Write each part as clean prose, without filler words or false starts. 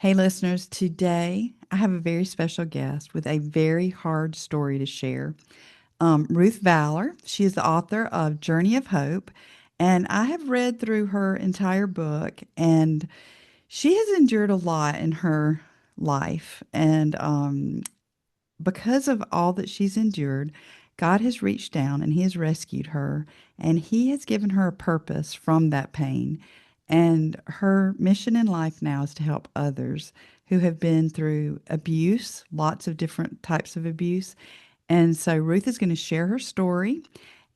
Hey, listeners, today I have a very special guest with a very hard story to share. Ruth Valor, she is the author of Journey of Hope, and I have read through her entire book, and she has endured a lot in her life. And because of all that she's endured, God has reached down and He has rescued her, and He has given her a purpose from that pain. And her mission in life now is to help others who have been through abuse, lots of different types of abuse. And so Ruth is going to share her story,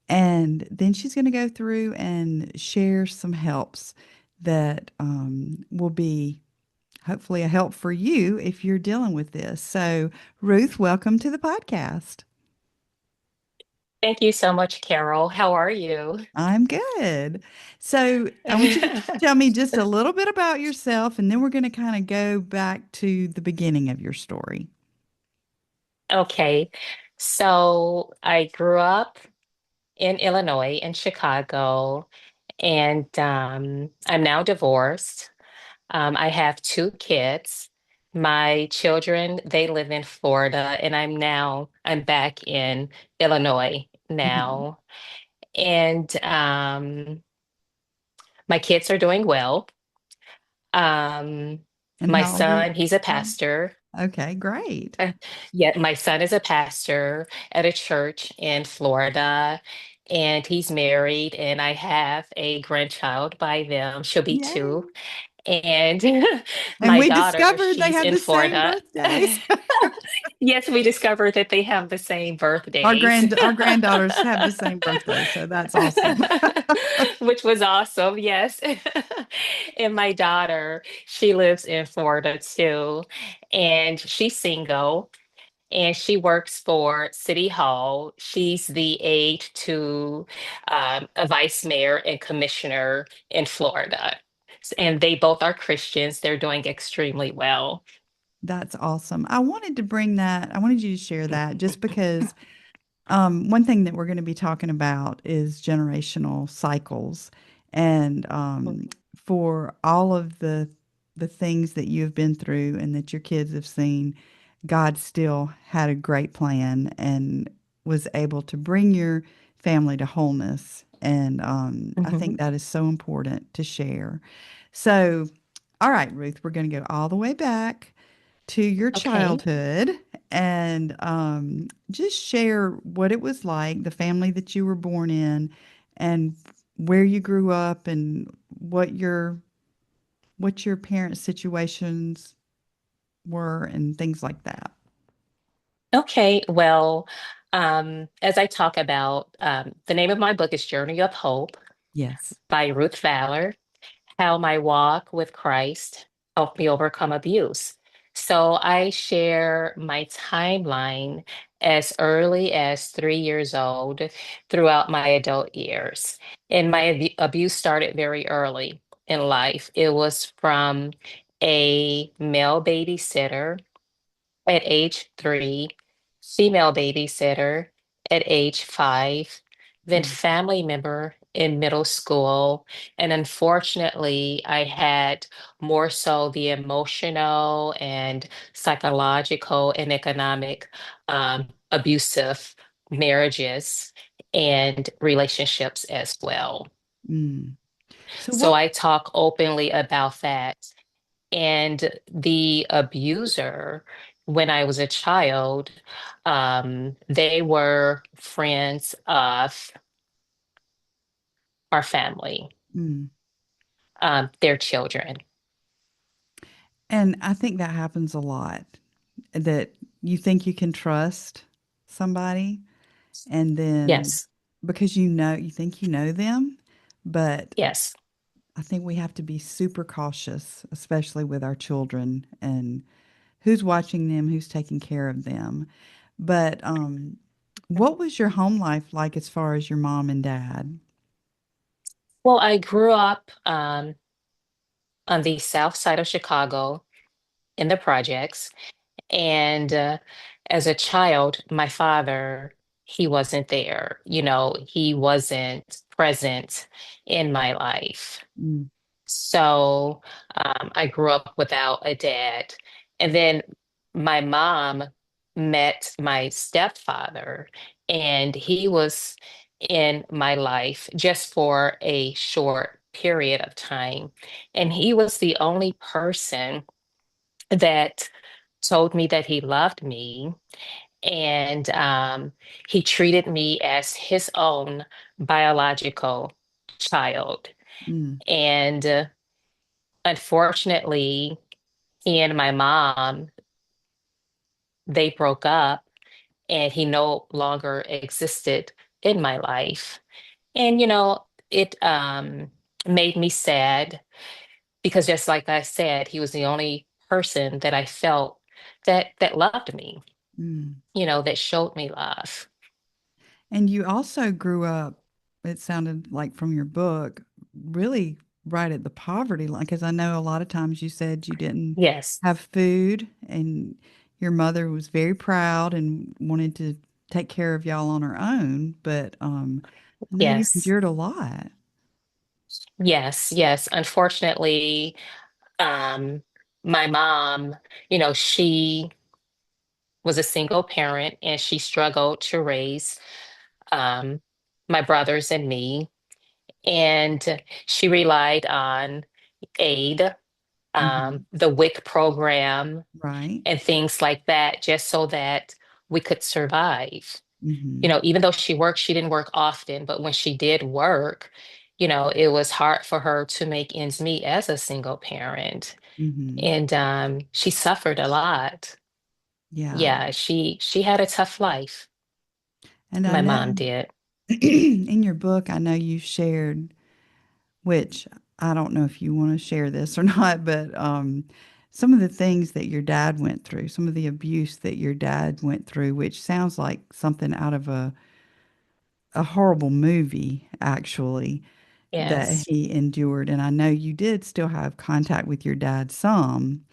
and then she's going to go through and share some helps that will be hopefully a help for you if you're dealing with this. So, Ruth, welcome to the podcast. Thank you so much, Carol. How are you? I'm good. So, I want you to tell me just a little bit about yourself, and then we're going to kind of go back to the beginning of your story. Okay. So I grew up in Illinois, in Chicago, and I'm now divorced. I have two kids. My children, they live in Florida, and I'm back in Illinois Mhm. now. And my kids are doing well. Um, And my how old are son, he's a how? pastor. Okay, great. Uh, Yeah, my son is a pastor at a church in Florida, and he's married, and I have a grandchild by them. She'll be two. Yay. And And my we daughter, discovered they she's have in the same Florida. birthdays. Yes, we discovered that they have the same Our birthdays. granddaughters have the same birthday, so that's awesome. Which was awesome, yes. And my daughter, she lives in Florida too, and she's single and she works for City Hall. She's the aide to a vice mayor and commissioner in Florida. And they both are Christians. They're doing extremely well. That's awesome. I wanted you to share that just because one thing that we're going to be talking about is generational cycles, and for all of the things that you have been through and that your kids have seen, God still had a great plan and was able to bring your family to wholeness. And I Mhm. think that is so important to share. So, all right, Ruth, we're going to go all the way back to your Okay. childhood and just share what it was like, the family that you were born in, and where you grew up, and what your parents' situations were, and things like that. Okay. Well, as I talk about, the name of my book is Journey of Hope Yes. by Ruth Valor. How my walk with Christ helped me overcome abuse. So I share my timeline as early as 3 years old throughout my adult years. And my abuse started very early in life. It was from a male babysitter at age 3, female babysitter at age 5, then Mm, family member in middle school. And unfortunately, I had more so the emotional and psychological and economic abusive marriages and relationships as well. mm. So So what? I talk openly about that. And the abuser, when I was a child, they were friends of our family, Mm. their children. And I think that happens a lot, that you think you can trust somebody, and then Yes, because you think you know them, but yes. I think we have to be super cautious, especially with our children and who's watching them, who's taking care of them. But what was your home life like as far as your mom and dad? Well, I grew up on the south side of Chicago in the projects. And as a child, my father, he wasn't there. He wasn't present in my life. Mm, So I grew up without a dad. And then my mom met my stepfather, and he was in my life just for a short period of time. And he was the only person that told me that he loved me, and he treated me as his own biological child. Mm, And unfortunately, he and my mom, they broke up, and he no longer existed in my life. And it made me sad because, just like I said, he was the only person that I felt that loved me, mm. that showed me love. And you also grew up, it sounded like from your book, really right at the poverty line. Because I know a lot of times you said you didn't Yes. have food, and your mother was very proud and wanted to take care of y'all on her own. But I know you Yes. endured a lot. Yes. Yes. Unfortunately, um, my mom, she was a single parent, and she struggled to raise um, my brothers and me. And she relied on aid, Hmm. the WIC program, Right. and things like that, just so that we could survive. Hmm. Even though she worked, she didn't work often, but when she did work, it was hard for her to make ends meet as a single parent. Hmm. And she suffered a lot. Yeah. Yeah, she had a tough life. And I My know mom did. in your book, I know you shared, which I don't know if you want to share this or not, but some of the things that your dad went through, some of the abuse that your dad went through, which sounds like something out of a horrible movie, actually, that Yes. he endured. And I know you did still have contact with your dad some,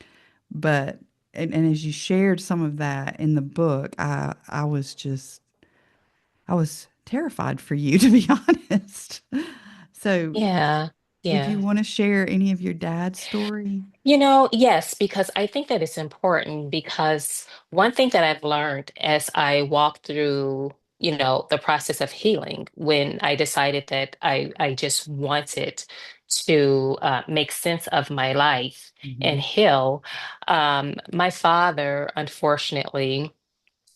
but and as you shared some of that in the book, I was just I was terrified for you, to be honest. So, Yeah. would you Yeah. want to share any of your dad's story? Yes, because I think that it's important, because one thing that I've learned as I walk through, the process of healing, when I decided that I just wanted to make sense of my life and Mhm. heal, my father, unfortunately,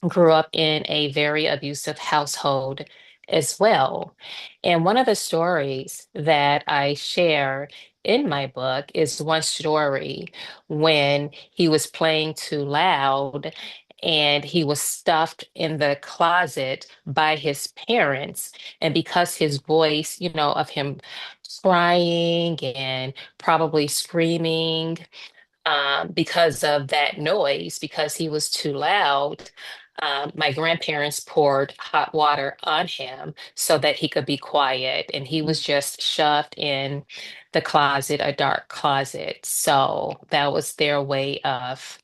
grew up in a very abusive household as well. And one of the stories that I share in my book is one story when he was playing too loud, and he was stuffed in the closet by his parents. And because his voice, of him crying and probably screaming, because of that noise, because he was too loud, my grandparents poured hot water on him so that he could be quiet. And he was just shoved in the closet, a dark closet. So that was their way of,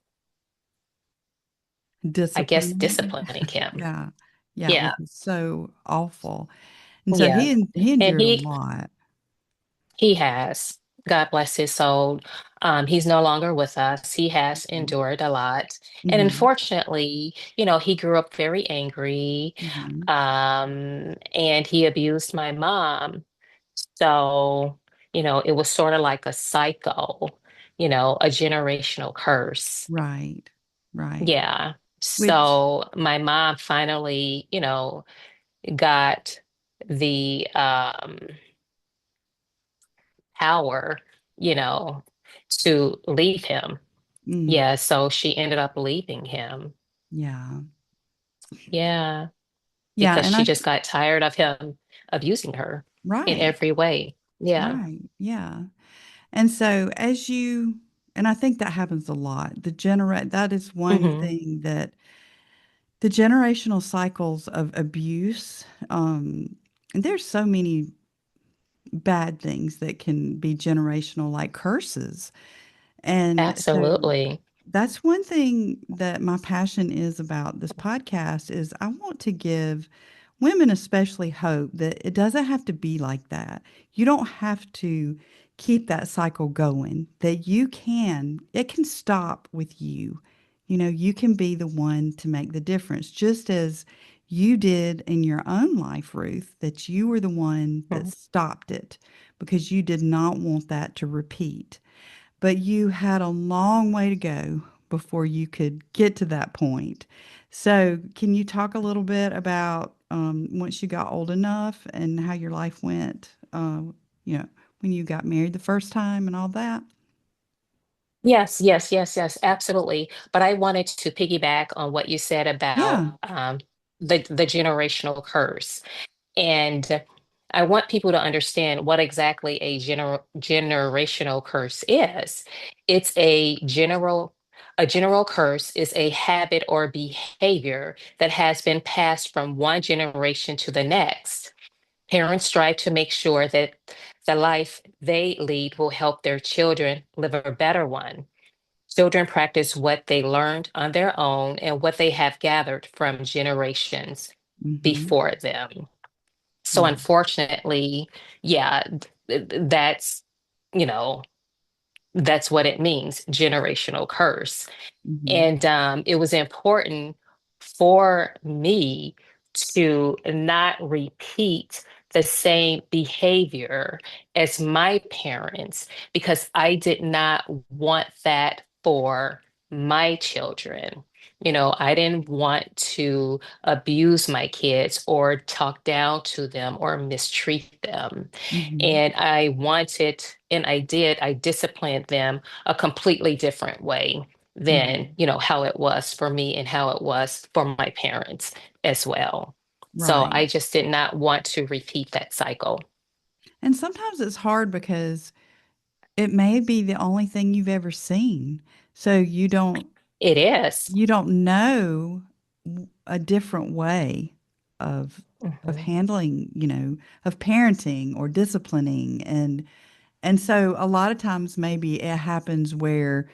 I guess, Disciplining. disciplining him. Yeah. Yeah, Yeah. which is so awful. And so Yeah. he And endured a he lot. He has. God bless his soul. He's no longer with us. He has endured a lot. And Mhm. unfortunately, he grew up very angry, Mhm. and he abused my mom. So, it was sort of like a cycle, a generational curse. Right. Right. Yeah. Which So my mom finally, got the power, you know, to leave him. mm, Yeah, so she ended up leaving him. yeah. Yeah, Yeah, because and she just got tired of him abusing her in right. every way. Yeah. Right. Yeah. And so as you and I think that happens a lot. That is one Hmm. thing that the generational cycles of abuse, and there's so many bad things that can be generational, like curses. And so Absolutely. that's one thing that my passion is about this podcast is I want to give women especially hope that it doesn't have to be like that. You don't have to keep that cycle going, that it can stop with you. You know, you can be the one to make the difference, just as you did in your own life, Ruth, that you were the one that Mhm. stopped it because you did not want that to repeat. But you had a long way to go before you could get to that point. So, can you talk a little bit about once you got old enough and how your life went? You know, when you got married the first time and all that? Yes, yes, yes, yes, absolutely. But I wanted to piggyback on what you said about Yeah. the generational curse. And I want people to understand what exactly a generational curse is. It's a general curse is a habit or behavior that has been passed from one generation to the next. Parents strive to make sure that the life they lead will help their children live a better one. Children practice what they learned on their own and what they have gathered from generations Mm-hmm. before them. So Yeah. unfortunately, yeah, that's, you know, that's what it means, generational curse. Mm-hmm. And it was important for me to not repeat the same behavior as my parents because I did not want that for my children. You know, I didn't want to abuse my kids or talk down to them or mistreat them. Mm-hmm. And I wanted, and I disciplined them a completely different way than, Mm-hmm. you know, how it was for me and how it was for my parents as well. So Right. I just did not want to repeat that cycle. And sometimes it's hard because it may be the only thing you've ever seen. So It is. you don't know a different way of Mhm, handling, you know, of parenting or disciplining, and so a lot of times maybe it happens where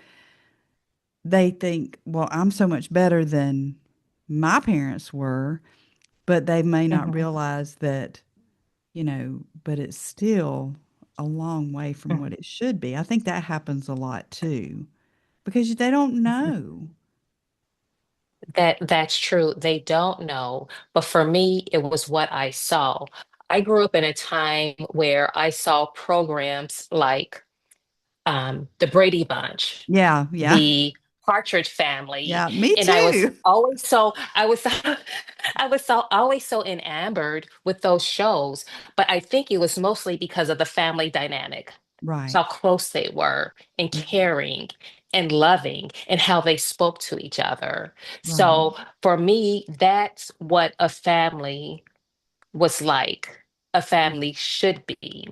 they think, well, I'm so much better than my parents were, but they may not mhm, realize that, you know, but it's still a long way from what mhm, it should be. I think that happens a lot too because they don't mhm. know. That's true. They don't know, but for me, it was what I saw. I grew up in a time where I saw programs like the Brady Bunch, Yeah, yeah. the Partridge Family, Yeah, me and I was too. always so I was I was so always so enamored with those shows. But I think it was mostly because of the family dynamic, how Right. close they were and Mhm. caring and loving and how they spoke to each other. Right. So for me, that's what a family was like, a family should be.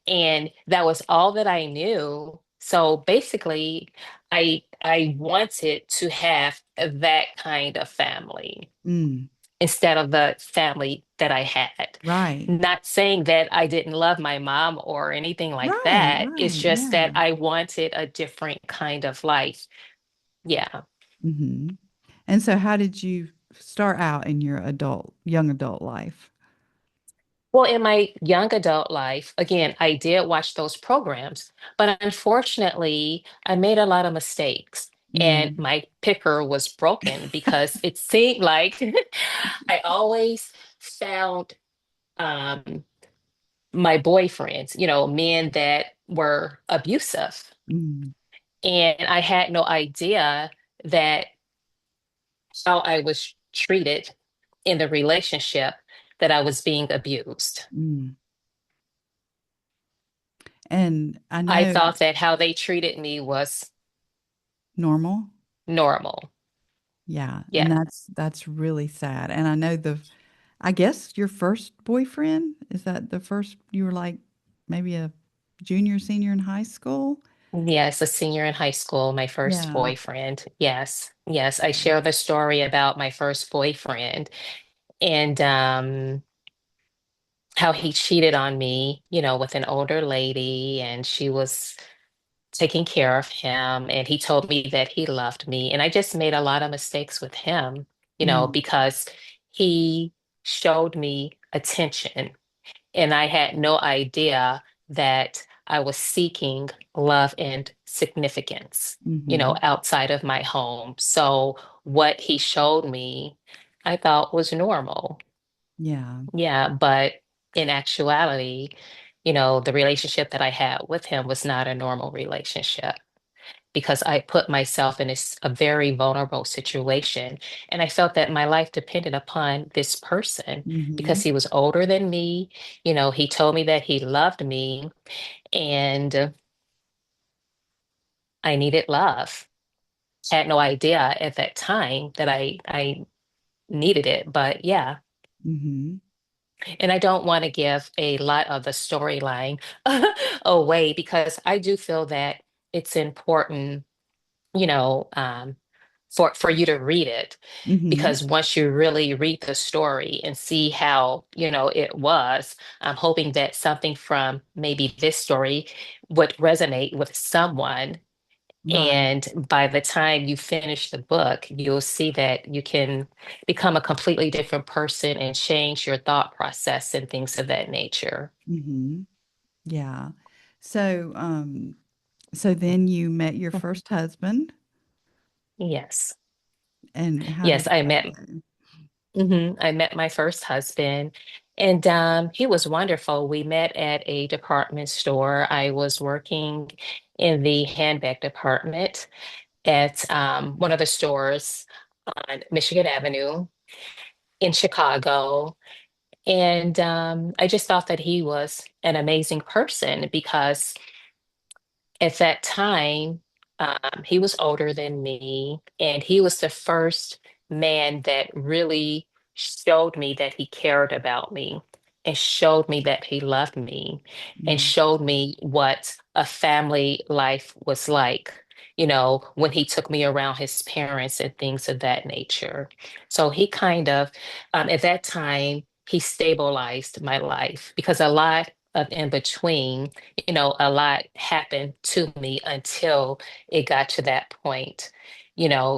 And that was all that I knew. So basically, I wanted to have that kind of family Mm. instead of the family that I had. Right. Not saying that I didn't love my mom or anything like Right, that. It's right, just that yeah. I wanted a different kind of life. Yeah. Mhm. And so how did you start out in your young adult life? Well, in my young adult life, again, I did watch those programs, but unfortunately, I made a lot of mistakes and Mm. my picker was broken because it seemed like I always found um, my boyfriends, you know, men that were abusive. Mm. And I had no idea that how I was treated in the relationship that I was being abused. Mm. And I I know thought that how they treated me was normal. normal. Yeah, and Yeah. that's really sad. And I know I guess your first boyfriend, is that the first you were like maybe a junior, senior in high school? Yes, a senior in high school, my first Yeah. boyfriend. Yes. Yes, I share the story about my first boyfriend and how he cheated on me, you know, with an older lady and she was taking care of him and he told me that he loved me and I just made a lot of mistakes with him, you know, Mm. because he showed me attention and I had no idea that I was seeking love and significance, Mhm. outside of my home. So what he showed me, I thought was normal. Yeah. Yeah, but in actuality, the relationship that I had with him was not a normal relationship because I put myself in a very vulnerable situation. And I felt that my life depended upon this person because Mhm. he was older than me. He told me that he loved me and I needed love. Had no idea at that time that I needed it, but yeah. Mhm. And I don't want to give a lot of the storyline away because I do feel that it's important, you know, um, for you to read it. Mhm. Because once you really read the story and see how, it was, I'm hoping that something from maybe this story would resonate with someone. Right. And by the time you finish the book, you'll see that you can become a completely different person and change your thought process and things of that nature. Mhm. Yeah. So, so then you met your Mhm. first husband, Yes. and how Yes, did that go? I met my first husband, and he was wonderful. We met at a department store. I was working in the handbag department at one of the stores on Michigan Avenue in Chicago. And I just thought that he was an amazing person because at that time, he was older than me, and he was the first man that really showed me that he cared about me and showed me that he loved me and Mm. showed me what a family life was like, when he took me around his parents and things of that nature. So he kind of, at that time, he stabilized my life because a lot of in between, a lot happened to me until it got to that point,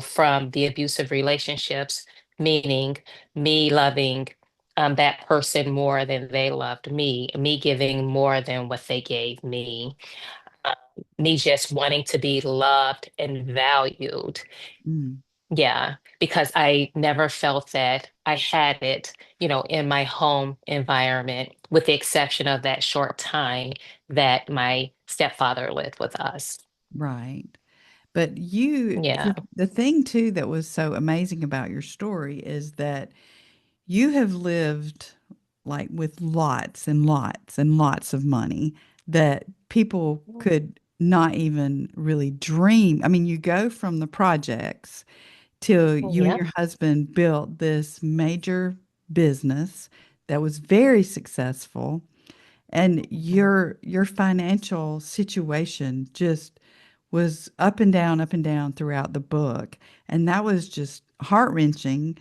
from the abusive relationships, meaning me loving that person more than they loved me giving more than what they gave me, uh, me just wanting to be loved and valued. Mm. Yeah, because I never felt that I had it, in my home environment, with the exception of that short time that my stepfather lived with us. Right. But you, Yeah. the thing too that was so amazing about your story is that you have lived like with lots and lots and lots of money that people could not even really dream. I mean, you go from the projects till you and Yep. your husband built this major business that was very successful, and your financial situation just was up and down throughout the book, and that was just heart-wrenching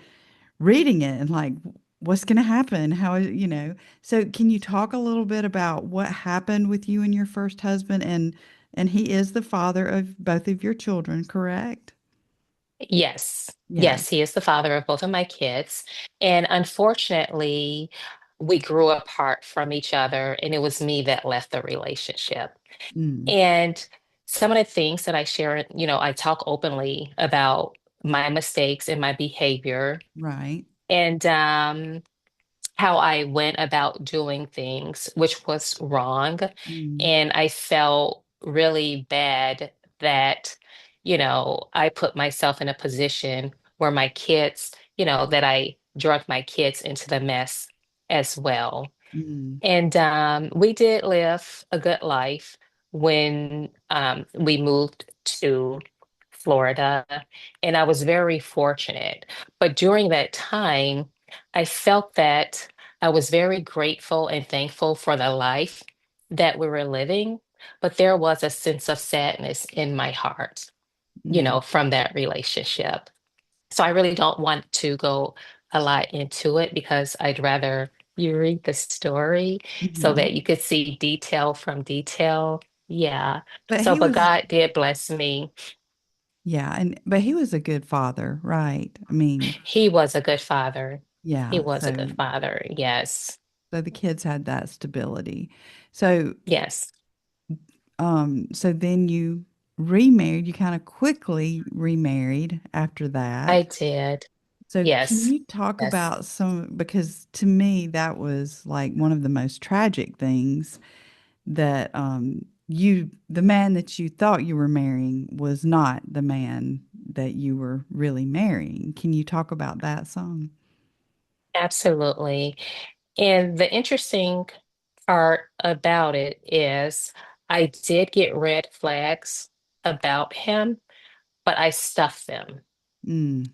reading it and like what's going to happen, how is, so can you talk a little bit about what happened with you and your first husband, and he is the father of both of your children, correct? Yes. Yeah. Yes, he is the father of both of my kids. And unfortunately, we grew apart from each other, and it was me that left the relationship. Mm. And some of the things that I share, I talk openly about my mistakes and my behavior Right. and how I went about doing things, which was wrong. Mm. And I felt really bad that, I put myself in a position where my kids, that I drug my kids into the mess as well. Mm. And we did live a good life when we moved to Florida, and I was very fortunate. But during that time, I felt that I was very grateful and thankful for the life that we were living, but there was a sense of sadness in my heart, Mm. from that relationship. So I really don't want to go a lot into it because I'd rather you read the story so Mhm. that you could see detail from detail. Yeah. But So, he but was, God did bless me. yeah, and but he was a good father, right? I mean, He was a good father. He yeah, was a good father. Yes. so the kids had that stability. So Yes. So then you remarried, you kind of quickly remarried after I that. did. So can Yes. you talk Yes. about some, because to me that was like one of the most tragic things that the man that you thought you were marrying was not the man that you were really marrying. Can you talk about that some? Absolutely. And the interesting part about it is I did get red flags about him, but I stuffed them. Mm,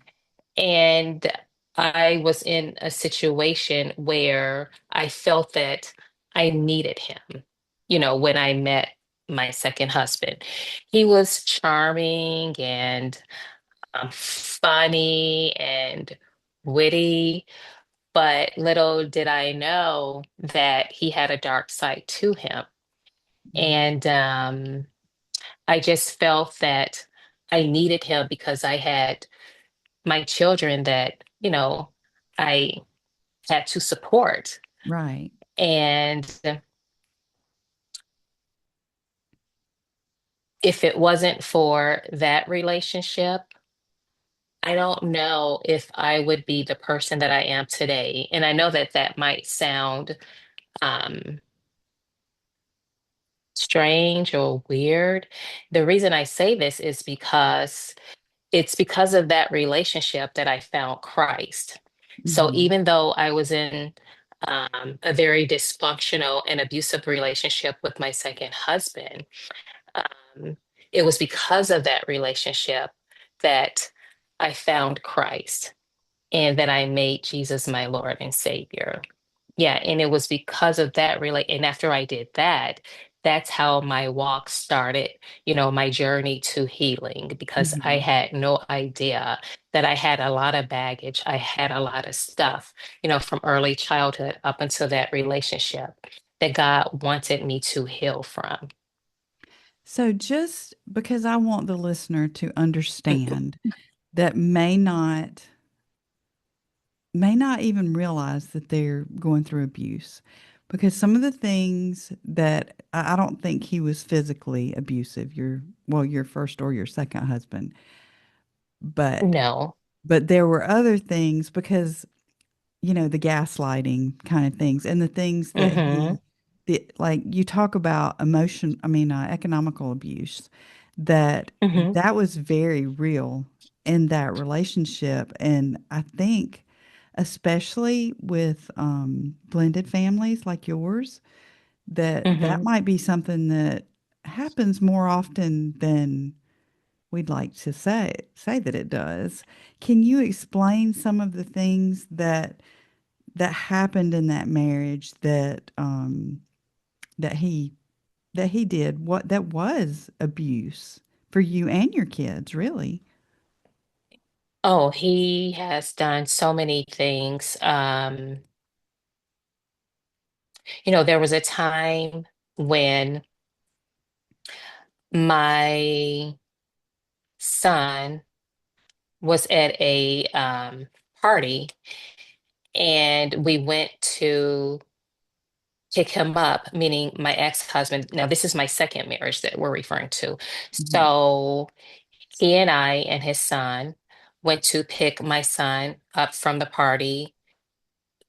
And I was in a situation where I felt that I needed him, when I met my second husband. He was charming and funny and witty, but little did I know that he had a dark side to him. mm, And I just felt that I needed him because I had my children that, I had to support. right. And if it wasn't for that relationship, I don't know if I would be the person that I am today. And I know that that might sound um, strange or weird. The reason I say this is because it's because of that relationship that I found Christ. So Hmm. even though I was in a very dysfunctional and abusive relationship with my second husband, um, it was because of that relationship that I found Christ and that I made Jesus my Lord and Savior. Yeah, and it was because of that really, and after I did that, that's how my walk started, my journey to healing, because I Hmm. had no idea that I had a lot of baggage. I had a lot of stuff, from early childhood up until that relationship that God wanted me to heal from. So just because I want the listener to understand that may not even realize that they're going through abuse, because some of the things that I don't think he was physically abusive, your first or your second husband, but No. there were other things, because the gaslighting kind of things, and the things that Mm-hmm. like you talk about economical abuse, that Mm-hmm. that was very real in that relationship. And I think, especially with blended families like yours, that Mm-hmm. might be something that happens more often than we'd like to say that it does. Can you explain some of the things that happened in that marriage that he did, what that was abuse for you and your kids, really? Oh, he has done so many things. There was a time when my son was at a party and we went to pick him up, meaning my ex-husband. Now, this is my second marriage that we're referring to. Mhm. So he and I and his son went to pick my son up from the party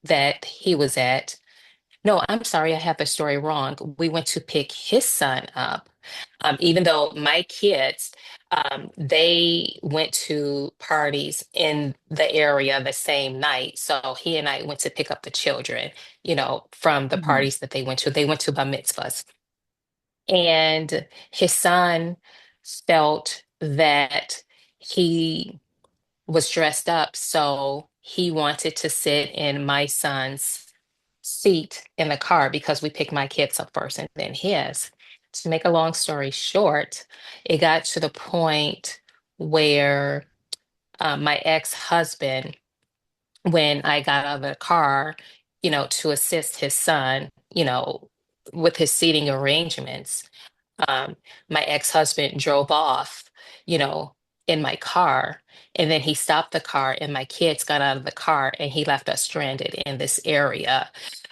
that he was at. No, I'm sorry, I have the story wrong. We went to pick his son up. Even though my kids, they went to parties in the area the same night. So he and I went to pick up the children, from the Mhm. parties that they went to. They went to bar mitzvahs. And his son felt that he was dressed up, so he wanted to sit in my son's seat in the car because we picked my kids up first and then his. To make a long story short, it got to the point where my ex-husband, when I got out of the car, to assist his son, with his seating arrangements, um, my ex-husband drove off, you know, in my car. And then he stopped the car, and my kids got out of the car, and he left us stranded in this area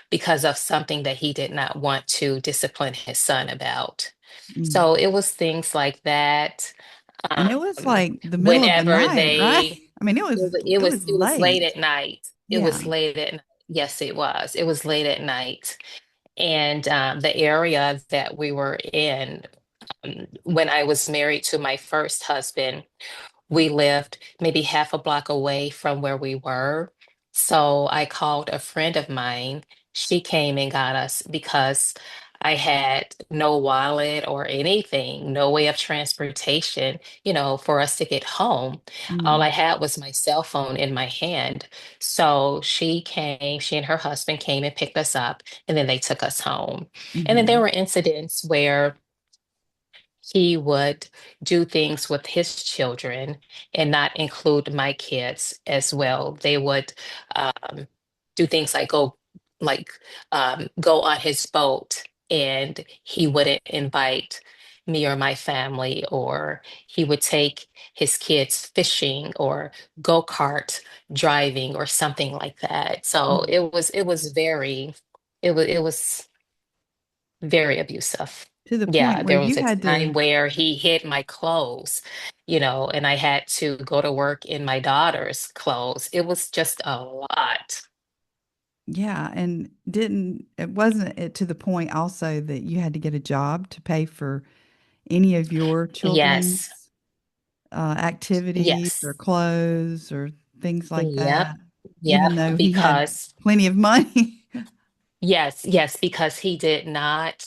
because of something that he did not want to discipline his son about. Mm. So it was things like that. And it was Um, like the middle of the whenever night, right? they, I mean, it was it was late late. at night. It Yeah. was late at night. Yes, it was. It was late at night. And the area that we were in, when I was married to my first husband, we lived maybe half a block away from where we were. So I called a friend of mine. She came and got us because I had no wallet or anything, no way of transportation, for us to get home. All I Mm. had was my cell phone in my hand. So she and her husband came and picked us up, and then they took us home. And then there Mhm. were incidents where he would do things with his children and not include my kids as well. They would do things like like go on his boat, and he wouldn't invite me or my family, or he would take his kids fishing or go-kart driving or something like that. So Mm. it was very abusive. To the Yeah, point where there you was a had time to, where he hid my clothes, and I had to go to work in my daughter's clothes. It was just a lot. yeah, and didn't it wasn't it to the point also that you had to get a job to pay for any of your Yes. children's, activities or Yes. clothes or things like Yep. that, even Yep. though he had Because plenty of money? yes, yes, because he did not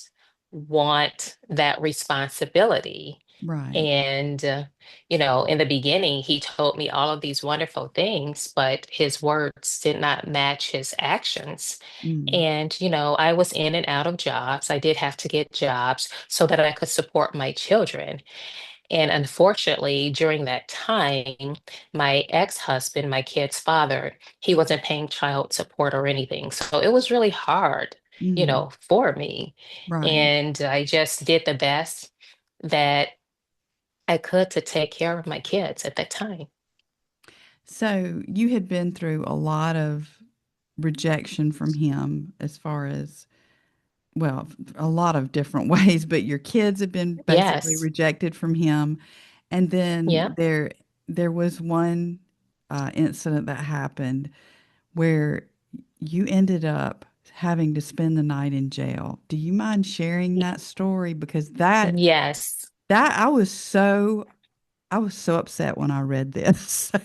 want that responsibility. Right. And, in the beginning, he told me all of these wonderful things, but his words did not match his actions. Mm. And, I was in and out of jobs. I did have to get jobs so that I could support my children. And unfortunately, during that time, my ex-husband, my kid's father, he wasn't paying child support or anything. So it was really hard, Mhm. for me. Right. And I just did the best that I could to take care of my kids at that time. So, you had been through a lot of rejection from him as far as well, a lot of different ways, but your kids have been basically Yes. rejected from him. And then Yeah. there was one, incident that happened where you ended up having to spend the night in jail. Do you mind sharing that story? Because Yes. that I was so upset when I read this. So,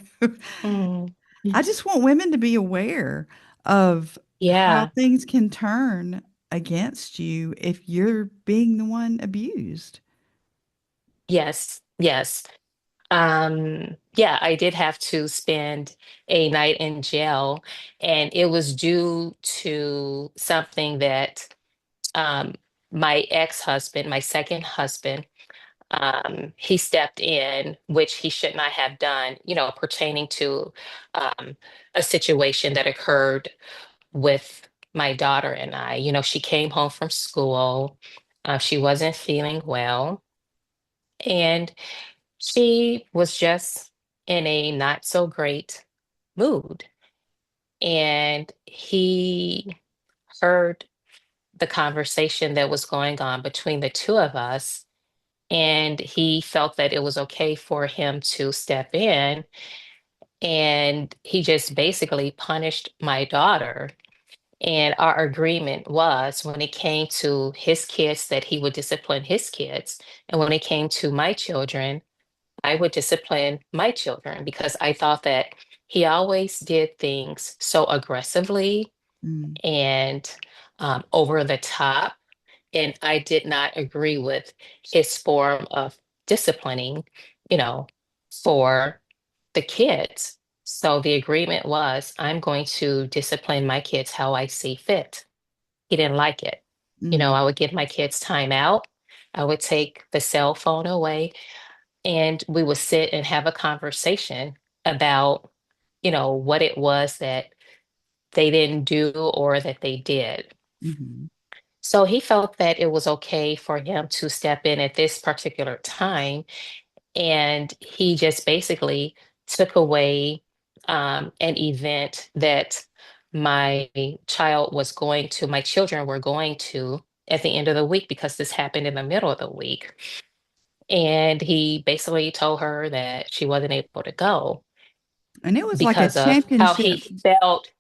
Mm. I just want women to be aware of how Yeah. things can turn against you if you're being the one abused. Yes. Yes. Yeah, I did have to spend a night in jail, and it was due to something that um, my ex-husband, my second husband, he stepped in, which he should not have done, pertaining to um, a situation that occurred with my daughter and I. She came home from school. She wasn't feeling well, and she was just in a not so great mood. And he heard the conversation that was going on between the two of us. And he felt that it was okay for him to step in. And he just basically punished my daughter. And our agreement was when it came to his kids, that he would discipline his kids. And when it came to my children, I would discipline my children, because I thought that he always did things so aggressively Mm, and over the top. And I did not agree with his form of disciplining, you know, for the kids. So the agreement was, I'm going to discipline my kids how I see fit. He didn't like it. mm, I would give my kids time out. I would take the cell phone away, and we would sit and have a conversation about, what it was that they didn't do or that they did. mhm, So he felt that it was okay for him to step in at this particular time. And he just basically took away an event that my children were going to. at the end of the week because this happened in the middle of the week. And he basically told her that she wasn't able to go And it was like a because of how he championship. felt.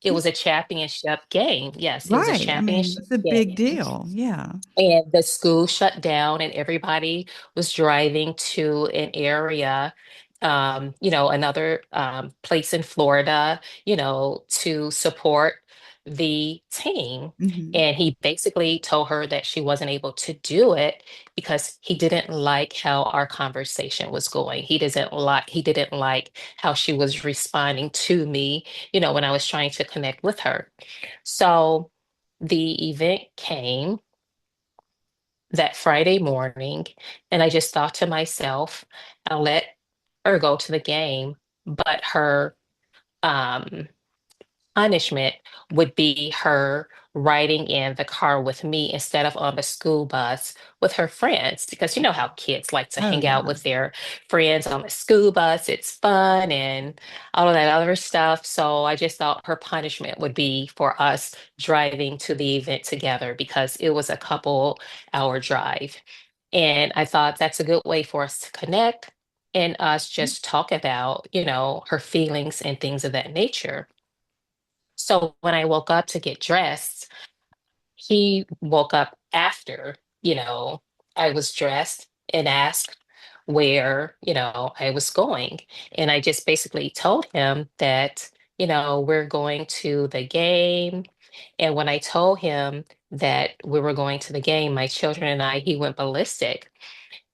It was a championship game. Yes, it was a Right. I mean, championship it's a big game. deal. Yeah. And the school shut down, and everybody was driving to an area, another place in Florida, to support the team. Hmm. And he basically told her that she wasn't able to do it because he didn't like how our conversation was going. He didn't like how she was responding to me, when I was trying to connect with her. So the event came that Friday morning, and I just thought to myself, I'll let her go to the game, but her um, punishment would be her riding in the car with me instead of on the school bus with her friends. Because you know how kids like to Oh, hang out yeah. with their friends on the school bus. It's fun and all of that other stuff. So I just thought her punishment would be for us driving to the event together because it was a couple-hour drive. And I thought that's a good way for us to connect and us just talk about, her feelings and things of that nature. So when I woke up to get dressed, he woke up after, I was dressed and asked where, I was going. And I just basically told him that, we're going to the game. And when I told him that we were going to the game, my children and I, he went ballistic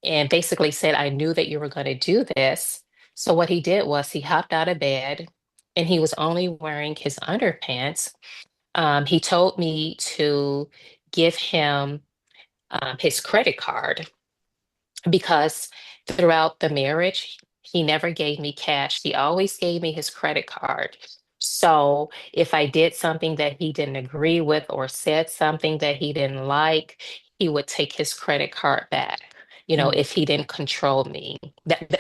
and basically said, I knew that you were going to do this. So what he did was he hopped out of bed and he was only wearing his underpants. He told me to give him his credit card because throughout the marriage, he never gave me cash. He always gave me his credit card. So if I did something that he didn't agree with or said something that he didn't like, he would take his credit card back. Oh, If he didn't control me,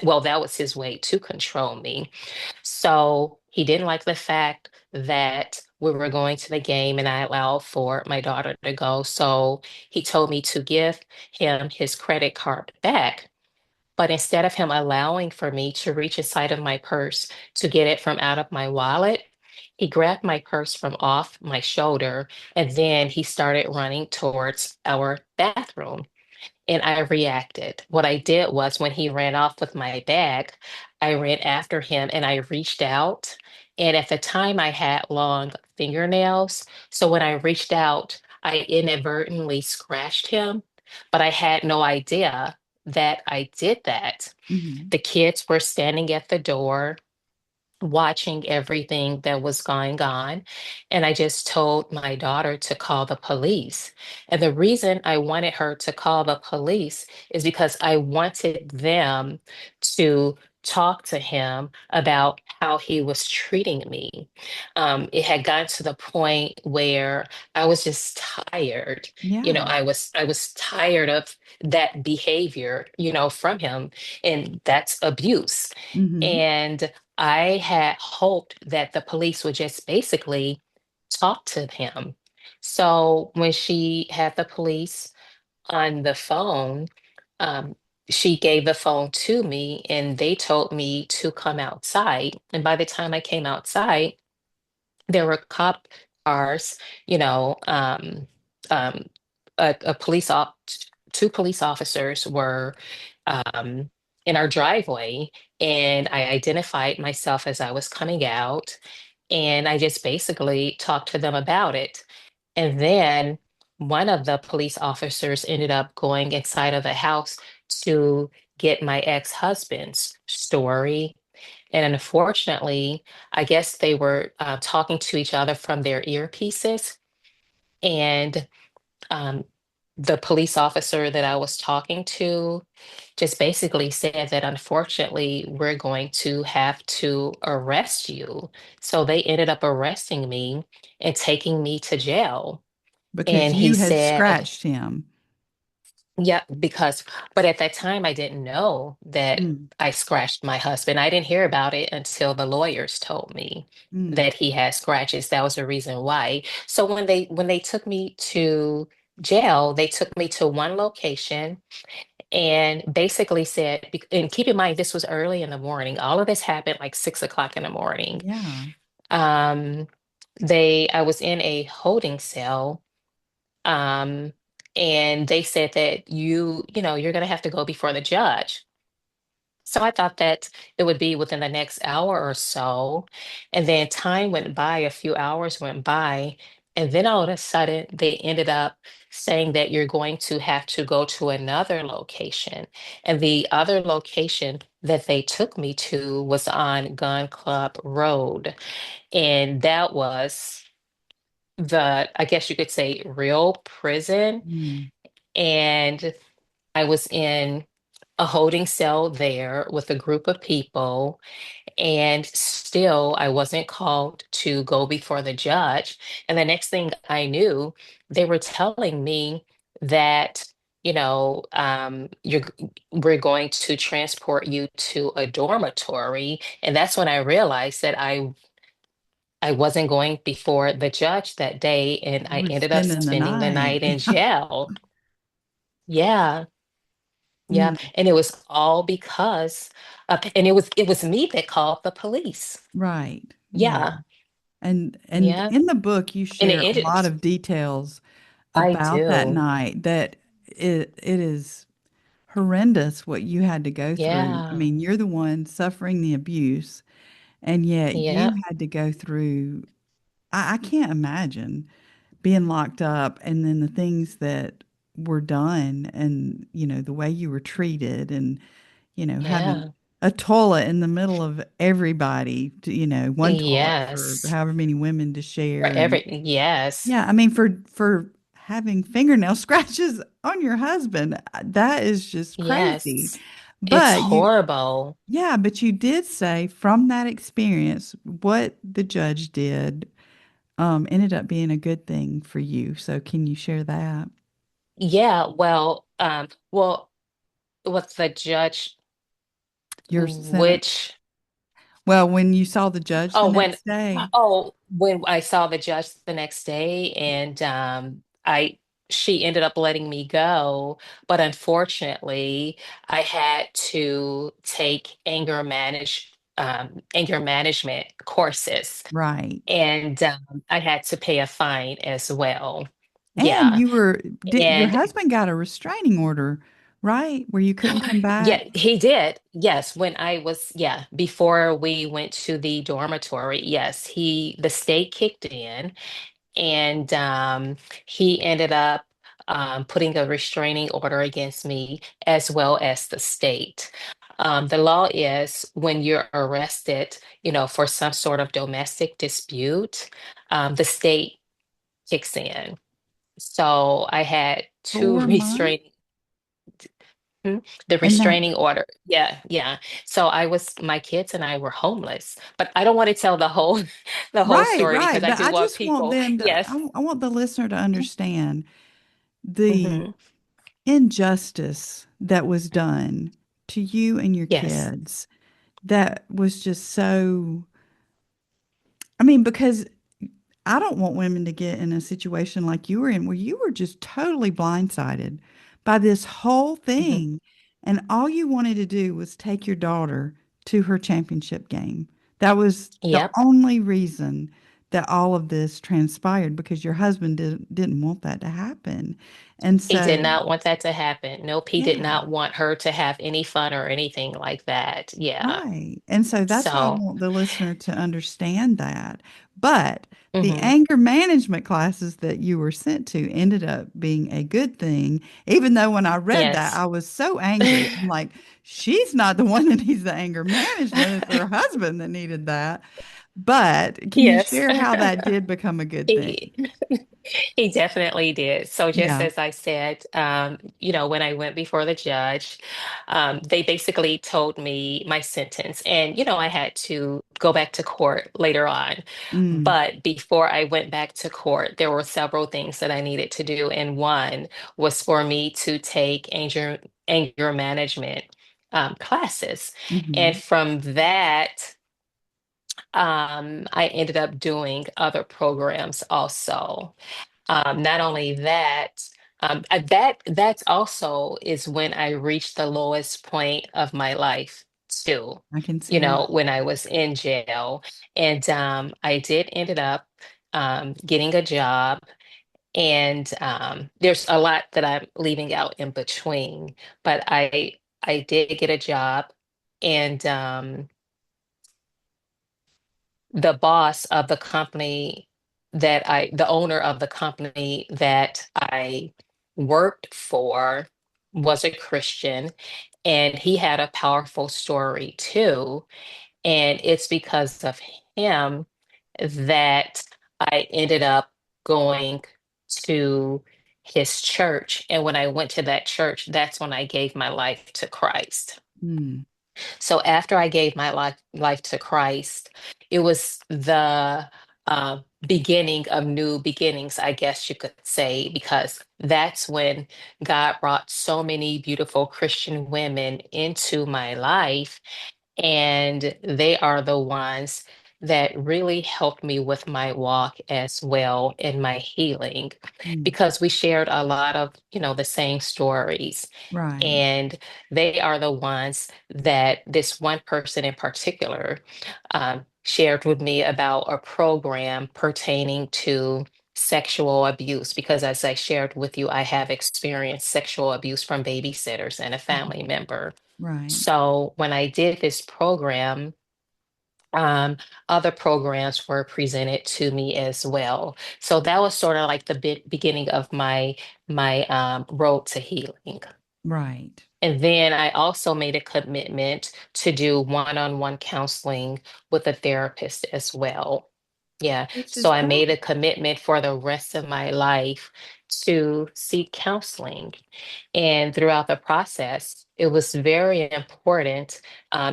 well, that was his way to control me. So he didn't like the fact that we were going to the game and I allowed for my daughter to go. So he told me to give him his credit card back. But instead of him allowing for me to reach inside of my purse to get it from out of my wallet, he grabbed my purse from off my shoulder and then he started running towards our bathroom. And I reacted. What I did was when he ran off with my bag, I ran after him and I reached out. And at the time, I had long fingernails. So when I reached out, I inadvertently scratched him, but I had no idea that I did that. hmm. The kids were standing at the door watching everything that was going on. And I just told my daughter to call the police. And the reason I wanted her to call the police is because I wanted them to talk to him about how he was treating me. It had gotten to the point where I was just tired. Yeah. I was tired of that behavior, from him, and that's abuse. Hmm. And I had hoped that the police would just basically talk to him. So when she had the police on the phone, um, she gave the phone to me and they told me to come outside. And by the time I came outside, there were cop cars, you know, um, a two police officers were um, in our driveway, and I identified myself as I was coming out, and I just basically talked to them about it. And then one of the police officers ended up going inside of the house to get my ex-husband's story, and unfortunately, I guess they were talking to each other from their earpieces. And um, the police officer that I was talking to just basically said that unfortunately, we're going to have to arrest you. So they ended up arresting me and taking me to jail. Because And he you had said, scratched him. yeah, but at that time, I didn't know that Mm, I scratched my husband. I didn't hear about it until the lawyers told me mm, that he had scratches. That was the reason why. So when they took me to jail, they took me to one location and basically said, and keep in mind, this was early in the morning. All of this happened like 6 o'clock in the morning. Yeah. Um, I was in a holding cell, um, and they said that you're going to have to go before the judge. So I thought that it would be within the next hour or so. And then time went by, a few hours went by. And then all of a sudden, they ended up saying that you're going to have to go to another location. And the other location that they took me to was on Gun Club Road. And that was I guess you could say, real prison. Mm. And I was in a holding cell there with a group of people, and still I wasn't called to go before the judge. And the next thing I knew, they were telling me that, we're going to transport you to a dormitory. And that's when I realized that I wasn't going before the judge that day, and You I were ended up spending the spending the night. night in jail. Yeah. Yeah, Mm. and it was all because and it was me that called the police. Right. Yeah. Yeah, And yeah. in the book, you And it share a ended, lot of details I about that do. night that it is horrendous what you had to go through. I Yeah. mean, you're the one suffering the abuse, and yet Yeah. you had to go through. I can't imagine being locked up and then the things that were done and, the way you were treated and, having Yeah. a toilet in the middle of everybody to, one toilet for Yes. however many women to For share. And yes. yeah, I mean, for having fingernail scratches on your husband, that is just crazy. Yes. It's But horrible. yeah, but you did say from that experience, what the judge did ended up being a good thing for you. So can you share that? Yeah, what's the judge, Your sentence? which Well, when you saw the judge the Oh, when next day, when I saw the judge the next day, and I she ended up letting me go, but unfortunately, I had to take anger management courses, right. and I had to pay a fine as well. And Yeah, did your and husband got a restraining order, right? Where you couldn't come back? yeah, he did. Yes, before we went to the dormitory, yes, the state kicked in, and he ended up putting a restraining order against me as well as the state. The law is when you're arrested, for some sort of domestic dispute, the state kicks in. So I had two 4 months? restraining Mhm. The And that restraining order. Yeah, yeah. So my kids and I were homeless, but I don't want to tell the whole the whole right, story because right. I But do I want just want people. them to Yes. I want the listener to understand the Hmm. injustice that was done to you and your Yes. kids. That was just so I mean, because I don't want women to get in a situation like you were in, where you were just totally blindsided by this whole Hmm. thing. And all you wanted to do was take your daughter to her championship game. That was the Yep. only reason that all of this transpired because your husband didn't want that to happen. And He so, did not want that to happen. Nope, he did yeah. not want her to have any fun or anything like that. Yeah. Right. And so that's why I So, want the listener to understand that. But the mhm. anger management classes that you were sent to ended up being a good thing, even though when I read that, Yes. I was so angry. I'm like, she's not the one that needs the anger management, it's her husband that needed that. But can you Yes. share how that did become a good He thing? he definitely did. So just Yeah. as I said, when I went before the judge, they basically told me my sentence, and I had to go back to court later on. Mm, But before I went back to court, there were several things that I needed to do, and one was for me to take anger management classes, and hmm. from that. I ended up doing other programs also. Not only that, That's also is when I reached the lowest point of my life too. I can see that. When I was in jail, and I did ended up getting a job, and there's a lot that I'm leaving out in between, but I did get a job, and the boss of the company the owner of the company that I worked for was a Christian, and he had a powerful story too. And it's because of him that I ended up going to his church. And when I went to that church, that's when I gave my life to Christ. Mm, So after I gave my life to Christ, it was the beginning of new beginnings, I guess you could say, because that's when God brought so many beautiful Christian women into my life, and they are the ones that really helped me with my walk as well in my healing, mm. because we shared a lot of, the same stories. Right. And they are the ones that this one person in particular shared with me about a program pertaining to sexual abuse. Because as I shared with you, I have experienced sexual abuse from babysitters and a family Mhm. member. Right. So when I did this program, um, other programs were presented to me as well. So that was sort of like the beginning of my road to healing. Right. And then I also made a commitment to do one-on-one counseling with a therapist as well. Yeah. Which So is I made a great. commitment for the rest of my life to seek counseling. And throughout the process, it was very important.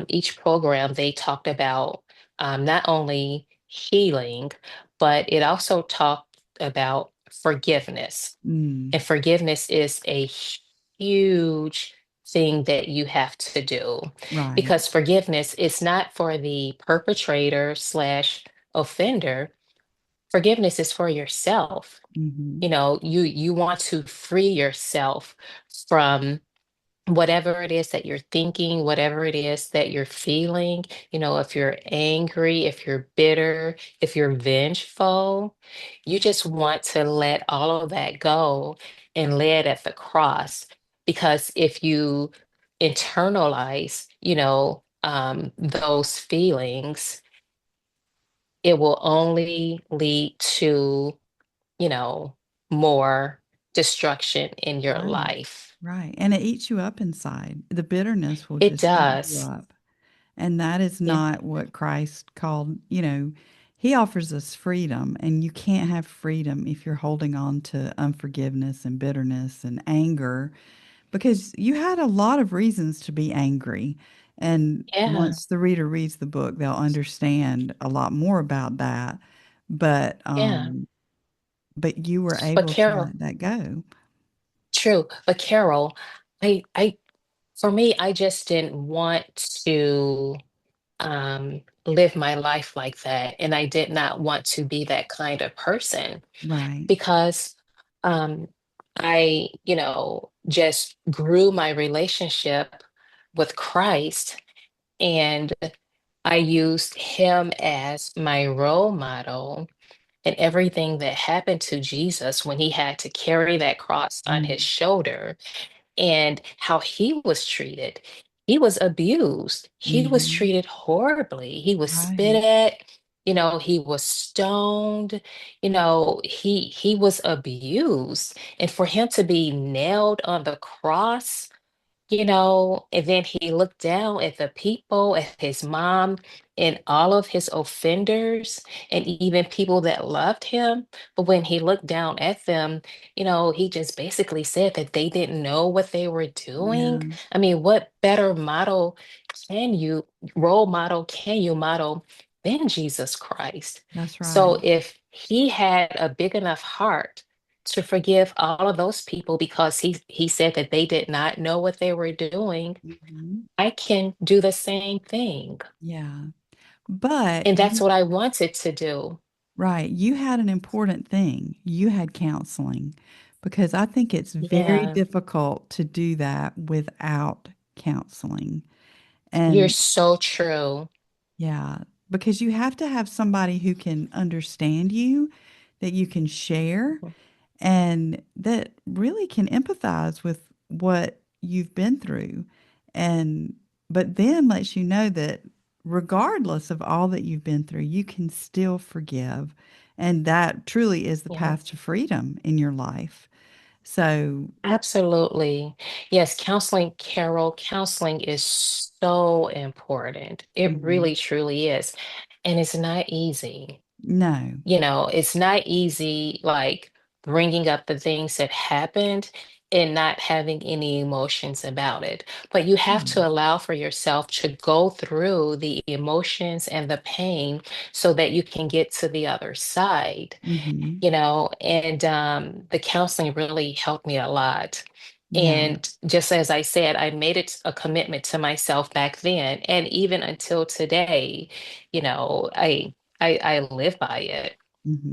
Each program, they talked about not only healing, but it also talked about forgiveness. Mm, And forgiveness is a huge thing that you have to do, right. because forgiveness is not for the perpetrator slash offender. Forgiveness is for yourself. Hmm. You want to free yourself from whatever it is that you're thinking, whatever it is that you're feeling, if you're angry, if you're bitter, if you're vengeful, you just want to let all of that go and lay it at the cross. Because if you internalize, those feelings, it will only lead to, you know, more destruction in your Right. life. Right. And it eats you up inside. The bitterness will It just eat you does. up. And that is Yeah. not what Christ called, he offers us freedom, and you can't have freedom if you're holding on to unforgiveness and bitterness and anger, because you had a lot of reasons to be angry. And Yeah. once the reader reads the book, they'll understand a lot more about that. But Yeah. but you were But able to Carol, let that go. true. But Carol, I for me, I just didn't want to live my life like that. And I did not want to be that kind of person, Right. because um I, just grew my relationship with Christ, and I used him as my role model. And everything that happened to Jesus when he had to carry that cross on his Mm. shoulder, and how he was treated. He was abused. He was Mhm. treated horribly. He was spit Right. at, he was stoned, he was abused. And for him to be nailed on the cross, and then he looked down at the people, at his mom, and all of his offenders, and even people that loved him. But when he looked down at them, he just basically said that they didn't know what they were doing. Yeah, I mean, what better can you, role model can you model than Jesus Christ? that's So right. if he had a big enough heart to forgive all of those people because he said that they did not know what they were doing, Mhm. I can do the same thing. Yeah. But And that's what I wanted to do. right, you had an important thing. You had counseling, because I think it's very Yeah. difficult to do that without counseling. You're And so true. yeah, because you have to have somebody who can understand you, that you can share, and that really can empathize with what you've been through. And but then lets you know that regardless of all that you've been through, you can still forgive. And that truly is the Yeah. path to freedom in your life. So, Absolutely. Yes, counseling, Carol, counseling is so important. It mhm, really, truly is. And it's not easy. no. It's not easy, like bringing up the things that happened and not having any emotions about it. But you have to allow for yourself to go through the emotions and the pain so that you can get to the other side, Mhm. and the counseling really helped me a lot. Yeah. And just as I said, I made it a commitment to myself back then, and even until today, I live by it.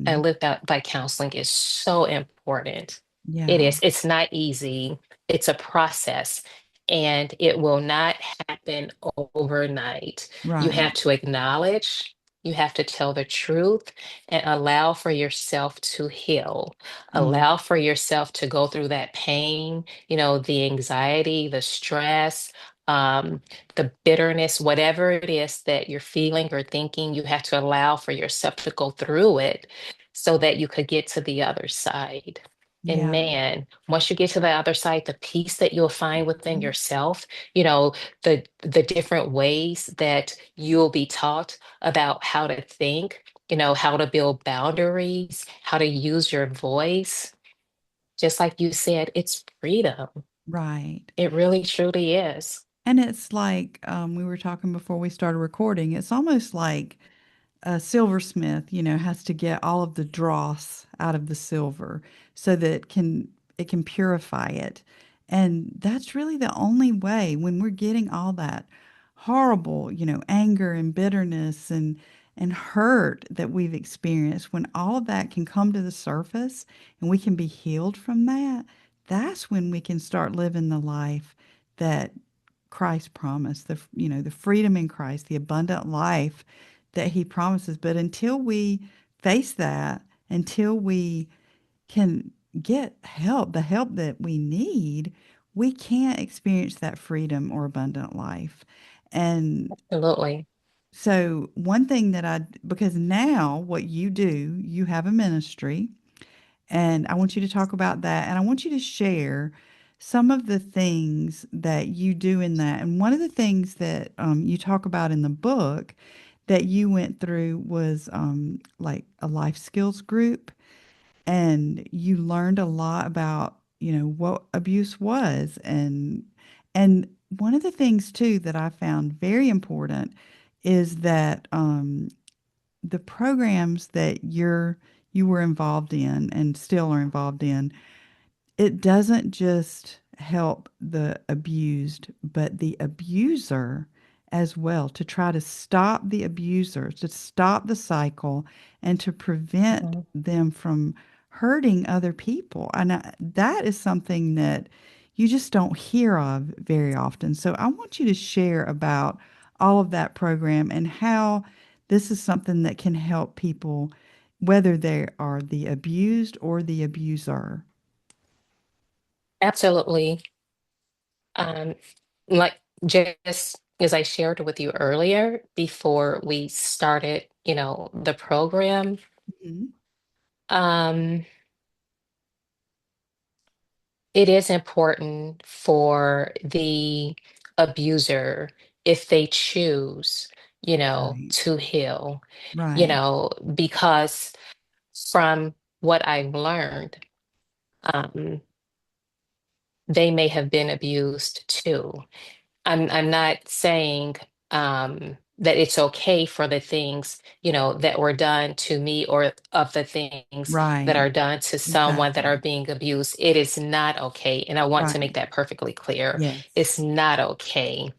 I Mhm. live by counseling is so important. It Yeah. is. It's not easy. It's a process, and it will not happen overnight. You have Right. to acknowledge, you have to tell the truth, and allow for yourself to heal. Mhm. Allow for yourself to go through that pain, the anxiety, the stress, the bitterness, whatever it is that you're feeling or thinking, you have to allow for yourself to go through it so that you could get to the other side. And Yeah. man, once you get to the other side, the peace that you'll find within Mhm. yourself, the different ways that you'll be taught about how to think, how to build boundaries, how to use your voice. Just like you said, it's freedom. Right. It really truly is. And it's like we were talking before we started recording. It's almost like a silversmith, has to get all of the dross out of the silver so that it can purify it. And that's really the only way when we're getting all that horrible, anger and bitterness and hurt that we've experienced, when all of that can come to the surface and we can be healed from that, that's when we can start living the life that Christ promised, the freedom in Christ, the abundant life that he promises. But until we face that, until we can get help, the help that we need, we can't experience that freedom or abundant life. And Absolutely. so, one thing because now what you do, you have a ministry, and I want you to talk about that. And I want you to share some of the things that you do in that. And one of the things that you talk about in the book that you went through was like a life skills group. And you learned a lot about, what abuse was. And one of the things, too, that I found very important is that the programs that you were involved in and still are involved in, it doesn't just help the abused, but the abuser as well, to try to stop the abuser, to stop the cycle, and to prevent Mhm. them from hurting other people. And that is something that you just don't hear of very often. So I want you to share about all of that program and how this is something that can help people, whether they are the abused or the abuser. Absolutely. Um, like just as I shared with you earlier before we started, the program, Mhm. um, it is important for the abuser if they choose, Right. to heal, Right. because from what I've learned, um, they may have been abused too. I'm not saying that it's okay for the things, that were done to me or of the things that Right. are done to someone that are Exactly. being abused. It is not okay. And I want to make Right. that perfectly clear. Yes. It's not okay.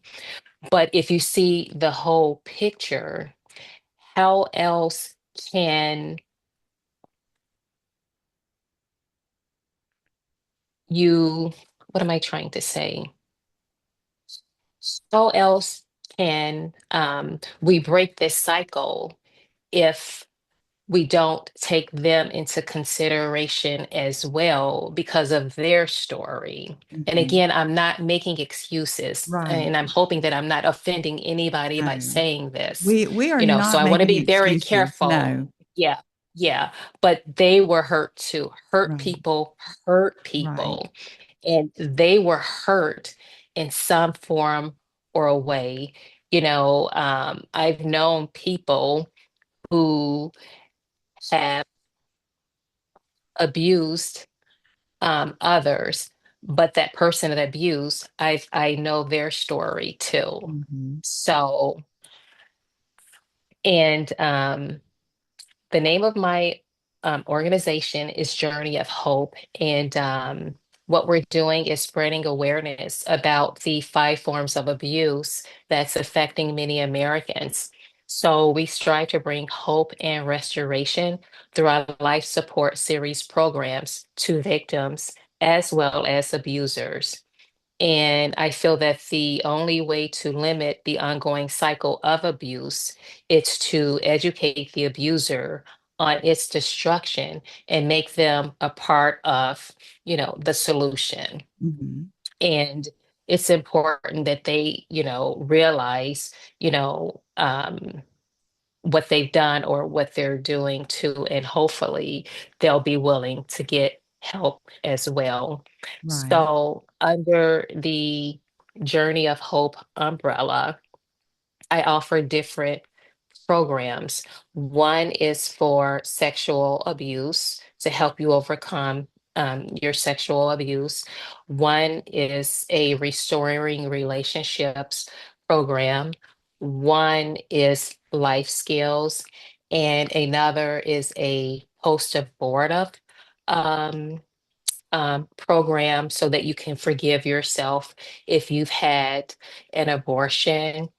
But if you see the whole picture, how else can you, what am I trying to say? How else can we break this cycle if we don't take them into consideration as well because of their story? And Mhm. again, I'm not making excuses, Right. and I'm hoping that I'm not offending anybody by No. saying this, We are so not I want to making be very excuses. careful. No. Yeah, yeah. But they were hurt too. Right. Hurt Right. people, and they were hurt in some form or a way. I've known people who have abused others, but that person that abused, I know their story too. Mhm. So, and the name of my organization is Journey of Hope, and what we're doing is spreading awareness about the five forms of abuse that's affecting many Americans. So we strive to bring hope and restoration through our life support series programs to victims as well as abusers. And I feel that the only way to limit the ongoing cycle of abuse is to educate the abuser on its destruction and make them a part of, the solution. Mhm. And it's important that they, realize, what they've done or what they're doing too, and hopefully they'll be willing to get help as well. Right. So, under the Journey of Hope umbrella, I offer different programs. One is for sexual abuse to help you overcome your sexual abuse. One is a restoring relationships program. One is life skills, and another is a post-abortive um, program so that you can forgive yourself if you've had an abortion.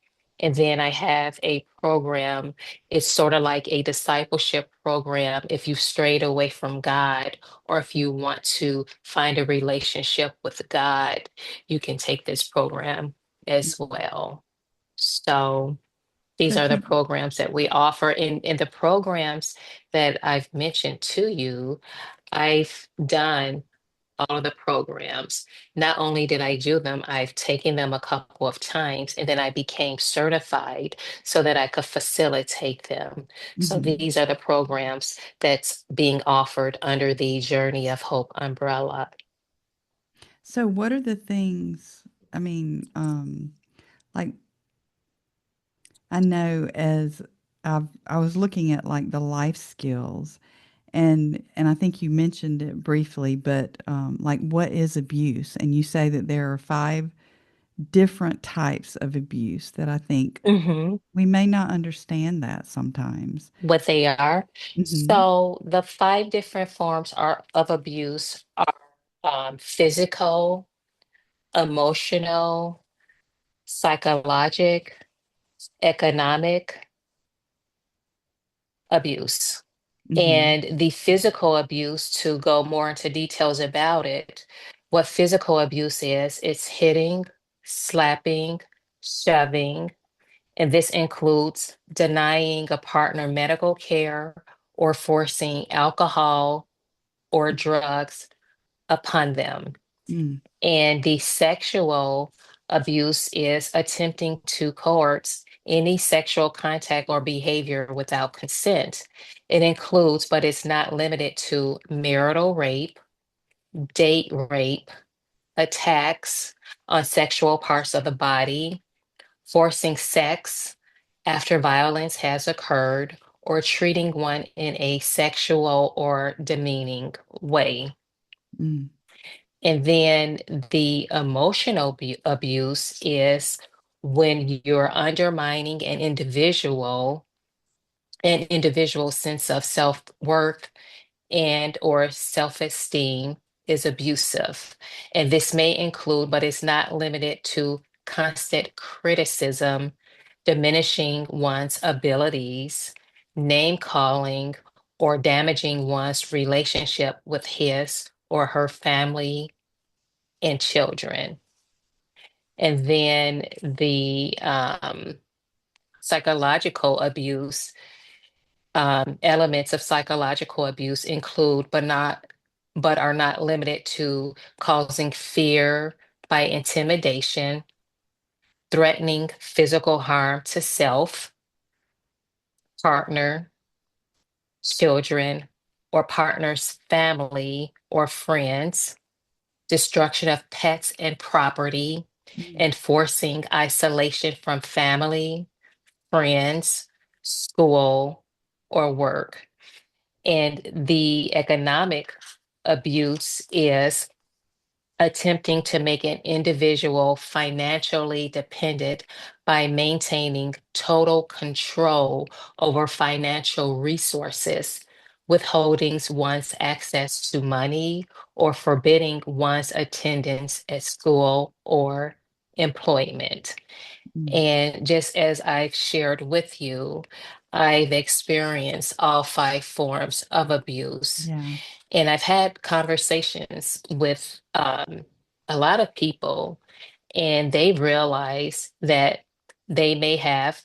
And then I have a program, it's sort of like a discipleship program if you've strayed away from God or if you want to find a relationship with God, you can take this program as Mhm. well. So these So are the can programs that we offer. In the programs that I've mentioned to you, I've done all of the programs. Not only did I do them, I've taken them a couple of times and then I became certified so that I could facilitate them. So Mhm. these are the programs that's being offered under the Journey of Hope umbrella. So what are the things, I mean, like I know as I was looking at like the life skills and I think you mentioned it briefly, but like what is abuse? And you say that there are five different types of abuse that I think hmm we may not understand that sometimes. What they are. Mhm. So the five different forms are of abuse are physical, emotional, psychologic, economic abuse. Mhm. And the physical abuse, to go more into details about it, what physical abuse is, it's hitting, slapping, shoving, and this includes denying a partner medical care or forcing alcohol or drugs upon them. Mm. And the sexual abuse is attempting to coerce any sexual contact or behavior without consent. It includes, but it's not limited to, marital rape, date rape, attacks on sexual parts of the body, forcing sex after violence has occurred, or treating one in a sexual or demeaning way. Mm. And then the emotional abuse is when you're undermining an individual's sense of self-worth and or self-esteem is abusive. And this may include, but it's not limited to, constant criticism, diminishing one's abilities, name calling, or damaging one's relationship with his or her family, and children. And then the psychological abuse, elements of psychological abuse include, but are not limited to causing fear by intimidation, threatening physical harm to self, partner, children, or partner's family or friends, destruction of pets and property, Mm, enforcing isolation from family, friends, school, or work. And the economic abuse is attempting to make an individual financially dependent by maintaining total control over financial resources, withholding one's access to money, or forbidding one's attendance at school or employment. mm. And just as I've shared with you, I've experienced all five forms of abuse. Yeah. And I've had conversations with a lot of people, and they realize that they may have,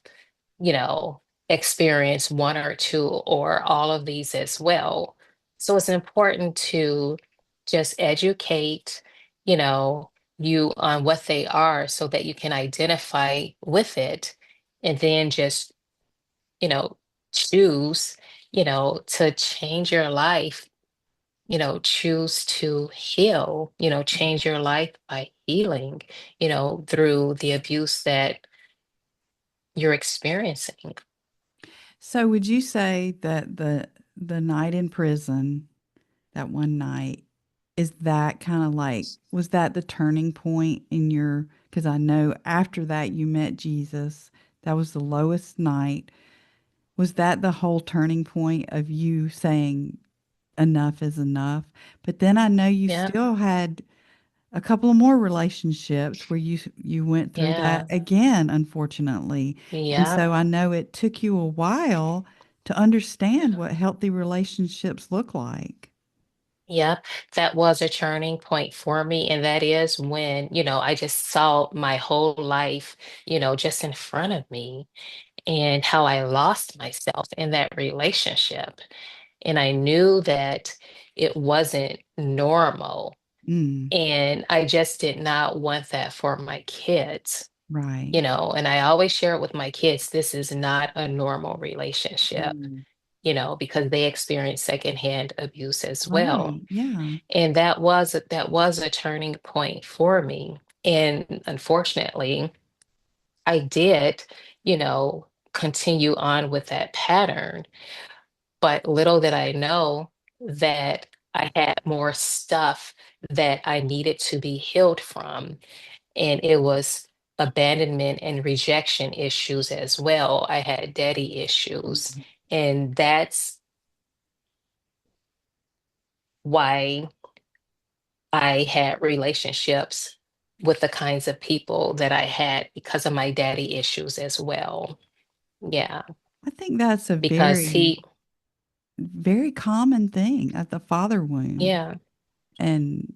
you know, experienced one or two or all of these as well. So it's important to just educate, you know, you on what they are so that you can identify with it and then just, you know, choose, to change your life, choose to heal, change your life by healing, through the abuse that you're experiencing. So would you say that the night in prison, that one night, is that kind of like was that the turning point in your, because I know after that you met Jesus, that was the lowest night. Was that the whole turning point of you saying enough is enough? But then I know you Yeah, still had a couple of more relationships where you went through that yeah, again, unfortunately. And yeah, so I know it took you a while to understand what healthy relationships look like. yeah. That was a turning point for me. And that is when, I just saw my whole life, just in front of me and how I lost myself in that relationship. And I knew that it wasn't normal. Mm, And I just did not want that for my kids, right. and I always share it with my kids. This is not a normal relationship, Mm, because they experience secondhand abuse as well. right. Yeah. And that was a turning point for me. And unfortunately, I did, you know, continue on with that pattern. But little did I know that I had more stuff that I needed to be healed from. And it was abandonment and rejection issues as well. I had daddy issues. Mhm. And that's why I had relationships with the kinds of people that I had because of my daddy issues as well. Yeah, I think that's a because very, very common thing at the father wound. yeah, And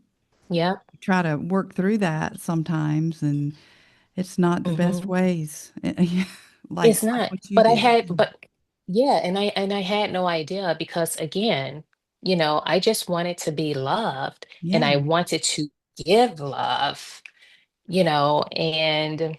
yeah, try to work through that sometimes. And it's not the best hmm ways, it's like not. what you But I did. had, but yeah, and I had no idea because again, I just wanted to be loved and Yeah. I wanted to give love, and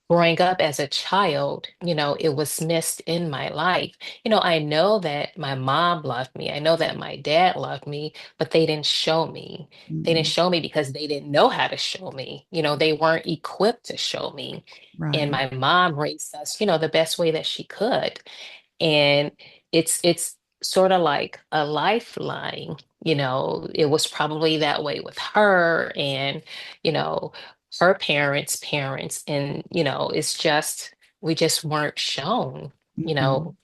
growing up as a child, it was missed in my life. I know that my mom loved me. I know that my dad loved me, but they didn't show me. They didn't Mm-mm. show me because they didn't know how to show me. They weren't equipped to show me. And Right. my mom raised us, the best way that she could. And it's sort of like a lifeline. It was probably that way with her and you know her parents, and it's just we just weren't shown you Mm-mm. know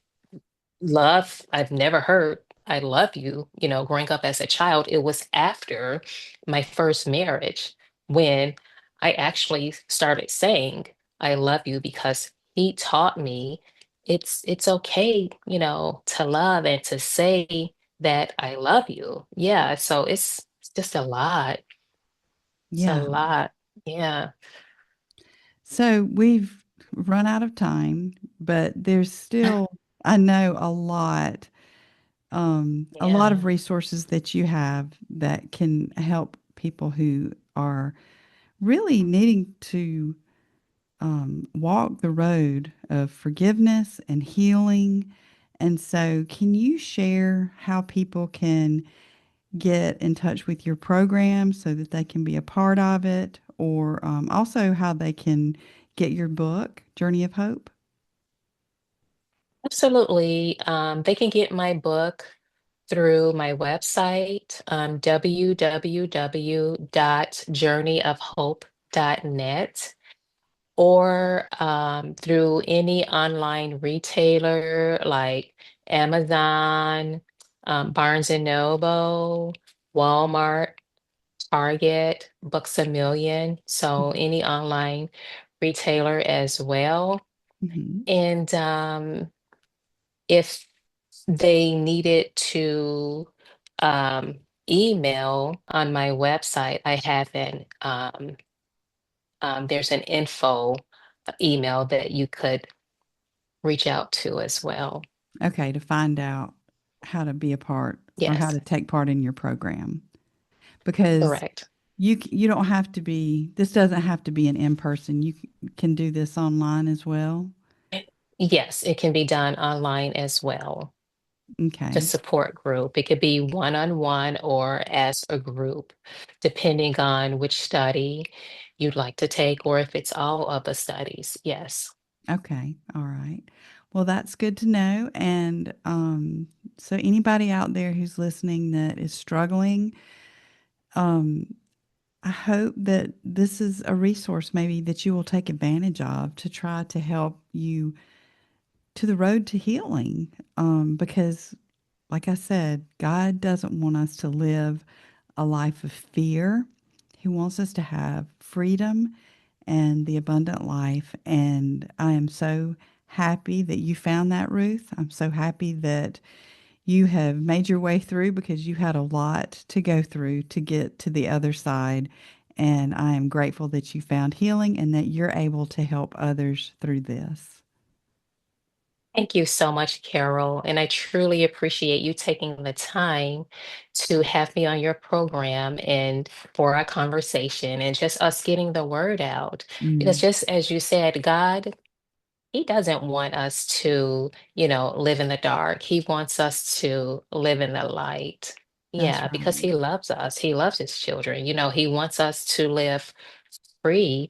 love. I've never heard I love you, growing up as a child. It was after my first marriage when I actually started saying I love you because he taught me it's okay, to love and to say that I love you. Yeah, so it's just a lot. It's a Yeah. lot. Yeah. So we've run out of time, but there's still, I know, a lot of Yeah. resources that you have that can help people who are really needing to walk the road of forgiveness and healing. And so, can you share how people can get in touch with your program so that they can be a part of it, or also how they can get your book, Journey of Hope? Absolutely. They can get my book through my website, www.journeyofhope.net, or through any online retailer like Amazon, Barnes and Noble, Walmart, Target, Books a Million. So any online retailer as well. Mm-hmm. And if they needed to um, email on my website, I have there's an info email that you could reach out to as well. Okay, to find out how to be a part or how to Yes, take part in your program, because correct. you don't have to be. This doesn't have to be an in person. Can do this online as well. Yes, it can be done online as well. The Okay. support group. It could be one-on-one or as a group, depending on which study you'd like to take or if it's all of the studies. Yes. Okay. All right. Well, that's good to know. And so, anybody out there who's listening that is struggling, um, I hope that this is a resource maybe that you will take advantage of to try to help you to the road to healing. Because, like I said, God doesn't want us to live a life of fear. He wants us to have freedom and the abundant life. And I am so happy that you found that, Ruth. I'm so happy that you have made your way through because you had a lot to go through to get to the other side. And I am grateful that you found healing and that you're able to help others through this. Thank you so much, Carol. And I truly appreciate you taking the time to have me on your program and for our conversation and just us getting the word out. Because Mm, just as you said, God, He doesn't want us to, live in the dark. He wants us to live in the light. that's Yeah, because right. He loves us. He loves His children. He wants us to live free,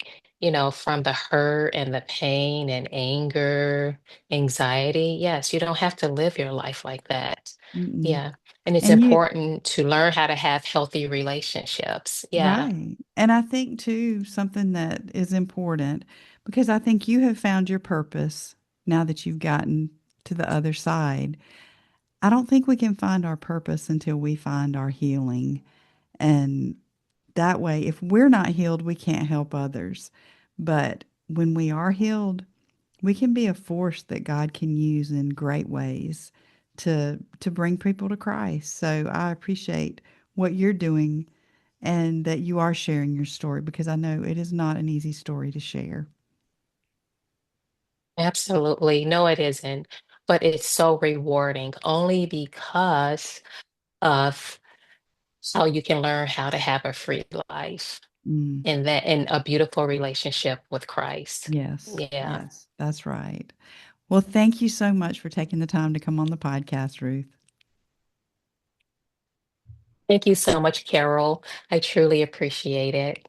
from the hurt and the pain and anger, anxiety. Yes, you don't have to live your life like that. Mm-mm. Yeah. And it's And you, important to learn how to have healthy relationships. Yeah. right. And I think, too, something that is important because I think you have found your purpose now that you've gotten to the other side. I don't think we can find our purpose until we find our healing. And that way, if we're not healed, we can't help others. But when we are healed, we can be a force that God can use in great ways to bring people to Christ. So I appreciate what you're doing and that you are sharing your story because I know it is not an easy story to share. Absolutely. No, it isn't. But it's so rewarding only because of how you can learn how to have a free life Mm, and a beautiful relationship with Christ. yes, Yeah. yes, that's right. Well, thank you so much for taking the time to come on the podcast, Ruth. Thank you so much, Carol. I truly appreciate it.